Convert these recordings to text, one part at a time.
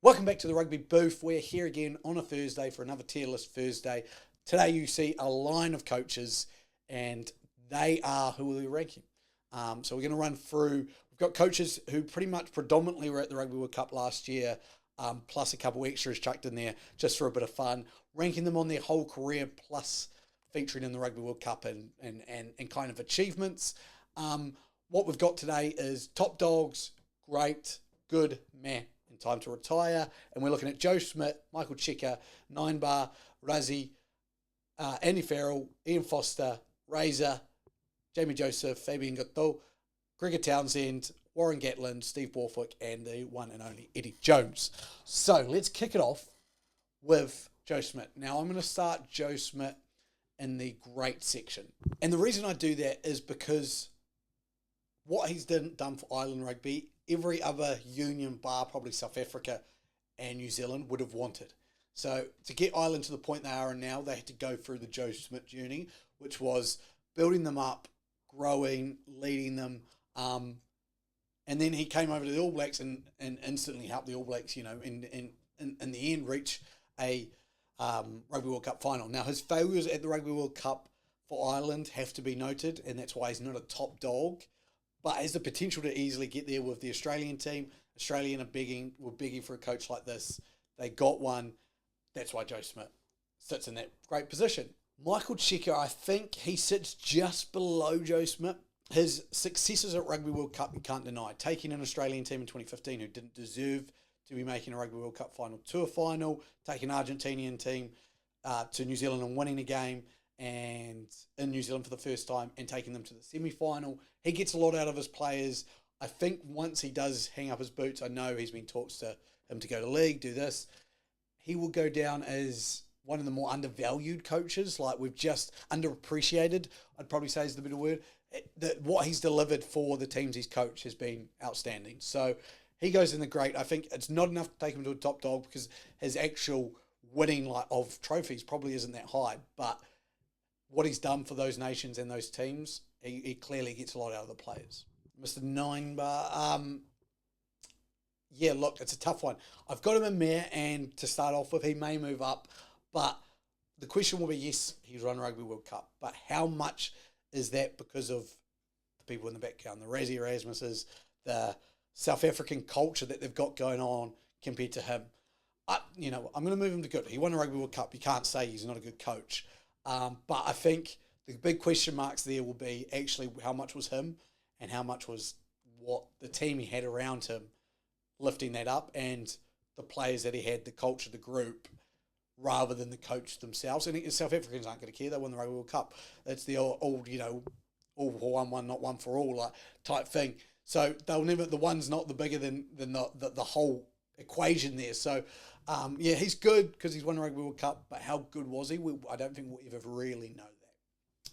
Welcome back to the Rugby Booth. We're here again on a Thursday for another tier list Thursday. Today you see a line of coaches and they are who we're ranking. So we're going to run through, we've got coaches who pretty much predominantly were at the Rugby World Cup last year, plus a couple extras chucked in there just for a bit of fun, ranking them on their whole career plus featuring in the Rugby World Cup and kind of achievements. What we've got today is top dogs, great, good, meh, and time to retire. And we're looking at Joe Schmidt, Michael Cheika, Ninebar, Rassie, Andy Farrell, Ian Foster, Razor, Jamie Joseph, Fabian Gatto, Gregor Townsend, Warren Gatland, Steve Borthwick, and the one and only Eddie Jones. So let's kick it off with Joe Schmidt. Now I'm going to start Joe Schmidt in the great section. And the reason I do that is because what he's done for Ireland rugby, every other union bar, probably South Africa and New Zealand, would have wanted. So to get Ireland to the point they are in now, they had to go through the Joe Schmidt journey, which was building them up, growing, leading them. And then he came over to the All Blacks and instantly helped the All Blacks, in the end, reach a Rugby World Cup final. Now, his failures at the Rugby World Cup for Ireland have to be noted, and that's why he's not a top dog, but has the potential to easily get there with the Australian team. Australian were begging for a coach like this. They got one. That's why Joe Schmidt sits in that great position. Michael Cheika, I think he sits just below Joe Schmidt. His successes at Rugby World Cup, you can't deny. Taking an Australian team in 2015 who didn't deserve to be making a Rugby World Cup final to a final, taking an Argentinian team to New Zealand and winning a game, and in New Zealand for the first time and taking them to the semi-final. He gets a lot out of his players. I think once he does hang up his boots, I know he's been talks to him to go to league, do this. He will go down as one of the more undervalued coaches. Like, we've just underappreciated, I'd probably say is the better word. That what he's delivered for the teams he's coached has been outstanding. So he goes in the great. I think it's not enough to take him to a top dog because his actual winning of trophies probably isn't that high. But what he's done for those nations and those teams, he clearly gets a lot out of the players. Mr. Ninebar, yeah, look, it's a tough one. I've got him in there, and to start off with, he may move up, but the question will be, yes, he's run Rugby World Cup, but how much is that because of the people in the background, the Rassie Erasmuses, the South African culture that they've got going on compared to him? I'm going to move him to good. He won a Rugby World Cup. You can't say he's not a good coach. But I think the big question marks there will be actually how much was him and how much was what the team he had around him lifting that up and the players that he had, the culture, the group, rather than the coach themselves. And the South Africans aren't going to care. They won the Rugby World Cup. It's the old, all for one, not one for all type thing. So they'll never, the one's not the bigger than the whole equation there. So, he's good because he's won the Rugby World Cup, but how good was he? I don't think we'll ever really know that.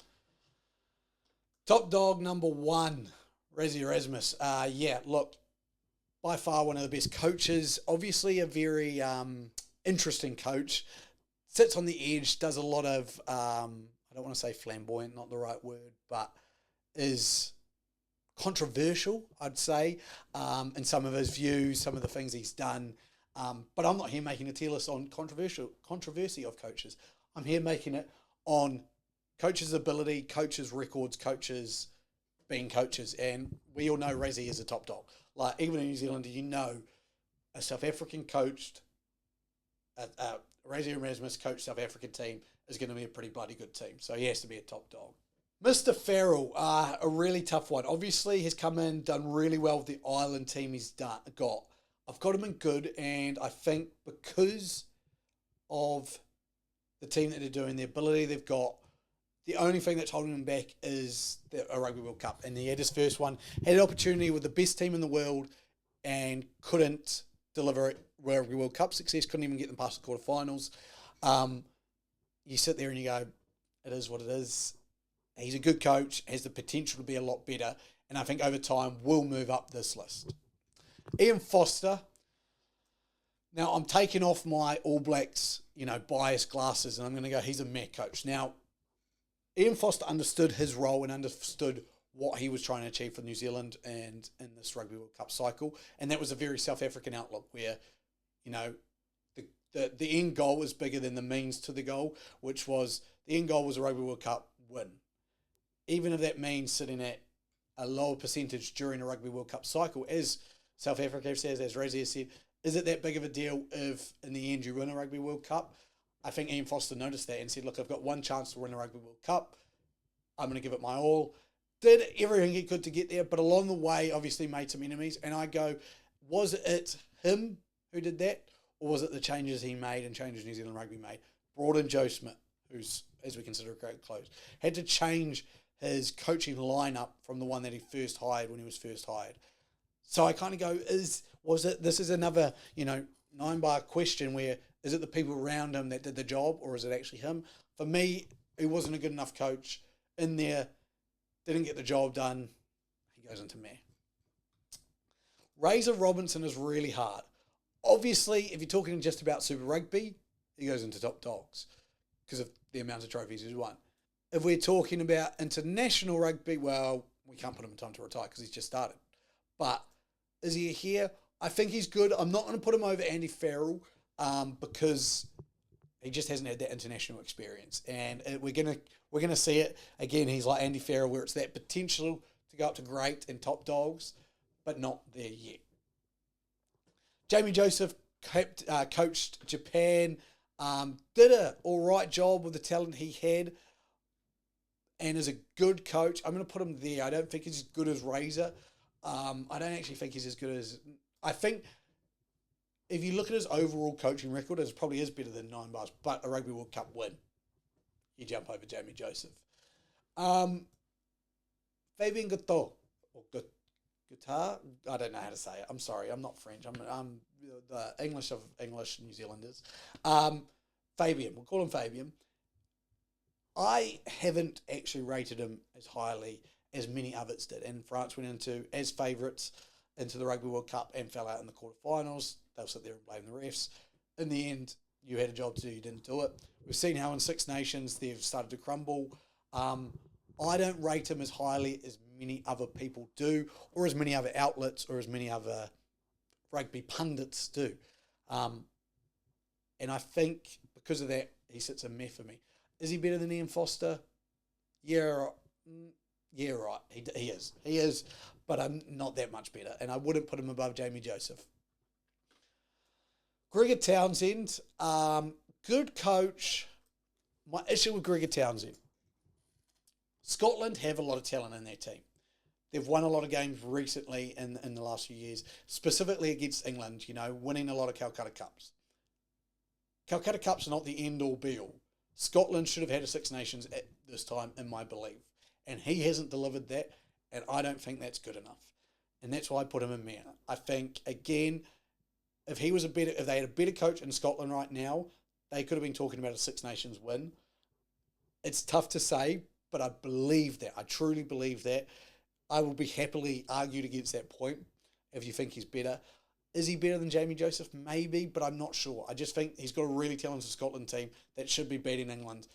Top dog number one, Rassie Erasmus. Look, by far one of the best coaches. Obviously a very interesting coach. Sits on the edge, does a lot of, I don't want to say flamboyant, not the right word, but is controversial, I'd say, in some of his views, some of the things he's done. But I'm not here making a tier list on controversy of coaches. I'm here making it on coaches' ability, coaches' records, coaches being coaches. And we all know Rassie is a top dog. Like, even in New Zealand, a South African coached, Rassie Erasmus coached South African team is going to be a pretty bloody good team. So he has to be a top dog. Mr. Farrell, a really tough one. Obviously, he's come in, done really well with the Ireland team he's got. I've got him in good, and I think because of the team that they're doing, the ability they've got, the only thing that's holding him back is a Rugby World Cup. And he had his first one, had an opportunity with the best team in the world and couldn't deliver Rugby World Cup success, couldn't even get them past the quarterfinals. You sit there and you go, it is what it is. He's a good coach, has the potential to be a lot better, and I think over time will move up this list. Ian Foster. Now, I'm taking off my All Blacks, biased glasses, and I'm going to go, he's a meh coach. Now, Ian Foster understood his role and understood what he was trying to achieve for New Zealand and in this Rugby World Cup cycle, and that was a very South African outlook where, you know, the end goal was bigger than the means to the goal, which was the end goal was a Rugby World Cup win. Even if that means sitting at a lower percentage during a Rugby World Cup cycle, as South Africa says, as Rassie has said, is it that big of a deal if in the end you win a Rugby World Cup? I think Ian Foster noticed that and said, look, I've got one chance to win a Rugby World Cup. I'm going to give it my all. Did everything he could to get there, but along the way, obviously made some enemies. And I go, was it him who did that? Or was it the changes he made and changes New Zealand Rugby made? Brought in Joe Smith, who's, as we consider, a great close. Had to change his coaching lineup from the one that he first hired when he was first hired. So I kind of go, this is another, 9-bar question where, is it the people around him that did the job or is it actually him? For me, he wasn't a good enough coach in there, didn't get the job done. He goes into meh. Razor Robinson is really hard. Obviously, if you're talking just about Super Rugby, he goes into top dogs because of the amount of trophies he's won. If we're talking about international rugby, well, we can't put him in time to retire because he's just started. But is he here? I think he's good. I'm not going to put him over Andy Farrell because he just hasn't had that international experience. And we're gonna see it again. He's like Andy Farrell, where it's that potential to go up to great and top dogs, but not there yet. Jamie Joseph coached Japan, did an all right job with the talent he had, and is a good coach. I'm going to put him there. I don't think he's as good as Razor. I don't actually think he's as good as... I think if you look at his overall coaching record, it probably is better than 9 bars, but a Rugby World Cup win. You jump over Jamie Joseph. Fabian Gateau, or Guitar, I don't know how to say it. I'm sorry, I'm not French. I'm the English of English New Zealanders. Fabian, we'll call him Fabian. I haven't actually rated him as highly as many others did. And France went into, as favourites, into the Rugby World Cup and fell out in the quarterfinals. They'll sit there and blame the refs. In the end, you had a job to do, you didn't do it. We've seen how in Six Nations they've started to crumble. I don't rate him as highly as many other people do, or as many other outlets, or as many other rugby pundits do. And I think because of that, he sits a meh for me. Is he better than Ian Foster? Yeah, right. He is. He is, but I'm not that much better. And I wouldn't put him above Jamie Joseph. Gregor Townsend, good coach. My issue with Gregor Townsend, Scotland have a lot of talent in their team. They've won a lot of games recently in the last few years, specifically against England, winning a lot of Calcutta Cups. Calcutta Cups are not the end-all, be-all. Scotland should have had a Six Nations at this time, in my belief. And he hasn't delivered that, and I don't think that's good enough. And that's why I put him in there. I think, again, if they had a better coach in Scotland right now, they could have been talking about a Six Nations win. It's tough to say, but I believe that. I truly believe that. I will be happily argued against that point if you think he's better. Is he better than Jamie Joseph? Maybe, but I'm not sure. I just think he's got a really talented Scotland team that should be beating England.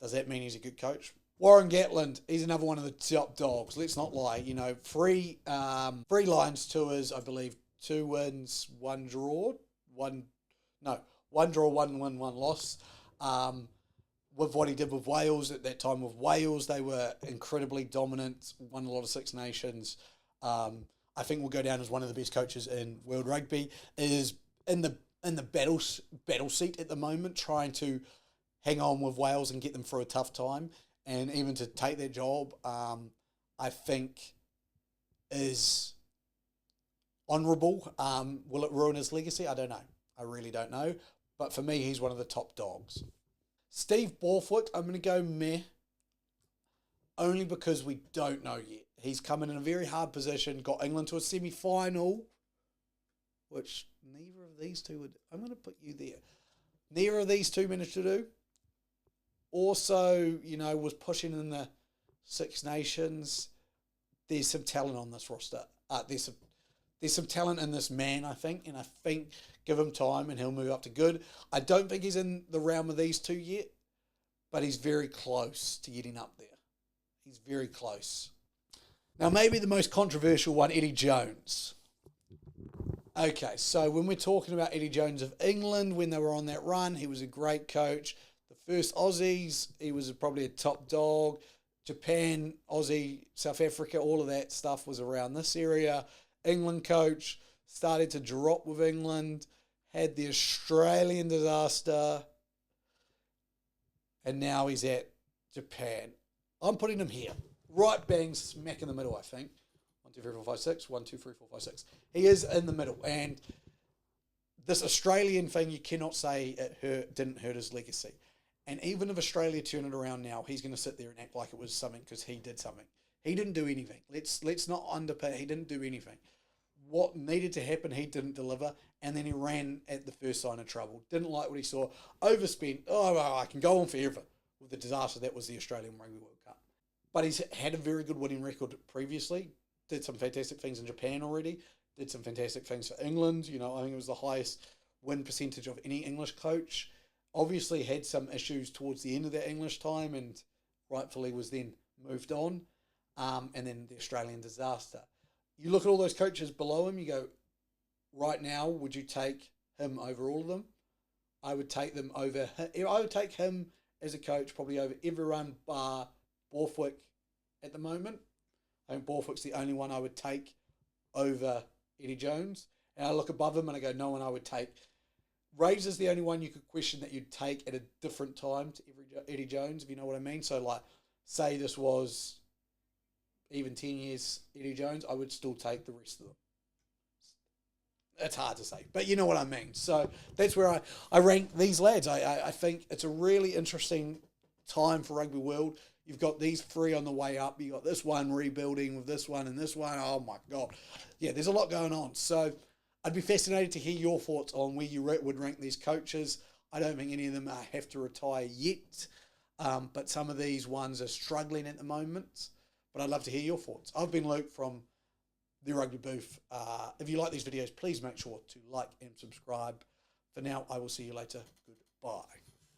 Does that mean he's a good coach? Warren Gatland, he's another one of the top dogs. Let's not lie. Three Lions tours, I believe, 2 wins, 1 draw, 1 win, 1 loss. With what he did with Wales at that time with Wales, they were incredibly dominant, won a lot of Six Nations. I think will go down as one of the best coaches in world rugby. Is in the battle seat at the moment, trying to hang on with Wales and get them through a tough time, and even to take that job, I think is honourable. Will it ruin his legacy? I don't know. I really don't know. But for me, he's one of the top dogs. Steve Borthwick, I'm going to go meh, only because we don't know yet. He's come in a very hard position, got England to a semi-final, which neither of these two would... I'm going to put you there. Neither of these two managed to do. Also, was pushing in the Six Nations. There's some talent on this roster. There's some talent in this man, I think, and I think give him time and he'll move up to good. I don't think he's in the realm of these two yet, but he's very close to getting up there. He's very close. Now, maybe the most controversial one, Eddie Jones. Okay, so when we're talking about Eddie Jones of England, when they were on that run, he was a great coach. The first Aussies, he was probably a top dog. Japan, Aussie, South Africa, all of that stuff was around this area. England coach, started to drop with England, had the Australian disaster, and now he's at Japan. I'm putting him here. Right bang smack in the middle, I think. 1, 2, 3, 4, 5, 6. 1, 2, 3, 4, 5, 6. He is in the middle. And this Australian thing, you cannot say didn't hurt his legacy. And even if Australia turn it around now, he's going to sit there and act like it was something because he did something. He didn't do anything. Let's not underpay. He didn't do anything. What needed to happen, he didn't deliver. And then he ran at the first sign of trouble. Didn't like what he saw. Overspent. Oh, well, I can go on forever with the disaster that was the Australian Rugby World Cup. But he's had a very good winning record previously. Did some fantastic things in Japan already. Did some fantastic things for England. You know, I think it was the highest win percentage of any English coach. Obviously had some issues towards the end of that English time and rightfully was then moved on. And then the Australian disaster. You look at all those coaches below him, you go, right now, would you take him over all of them? I would take them over. I would take him as a coach probably over everyone bar Borthwick at the moment. I think Borthwick's the only one I would take over Eddie Jones. And I look above him and I go, no one I would take. Razor's the only one you could question that you'd take at a different time to Eddie Jones, if you know what I mean. So, like, say this was even 10 years Eddie Jones, I would still take the rest of them. It's hard to say, but you know what I mean. So that's where I rank these lads. I think it's a really interesting time for rugby world. You've got these three on the way up. You've got this one rebuilding with this one and this one. Oh, my God. Yeah, there's a lot going on. So I'd be fascinated to hear your thoughts on where you would rank these coaches. I don't think any of them have to retire yet, but some of these ones are struggling at the moment. But I'd love to hear your thoughts. I've been Luke from the Rugby Booth. If you like these videos, please make sure to like and subscribe. For now, I will see you later. Goodbye.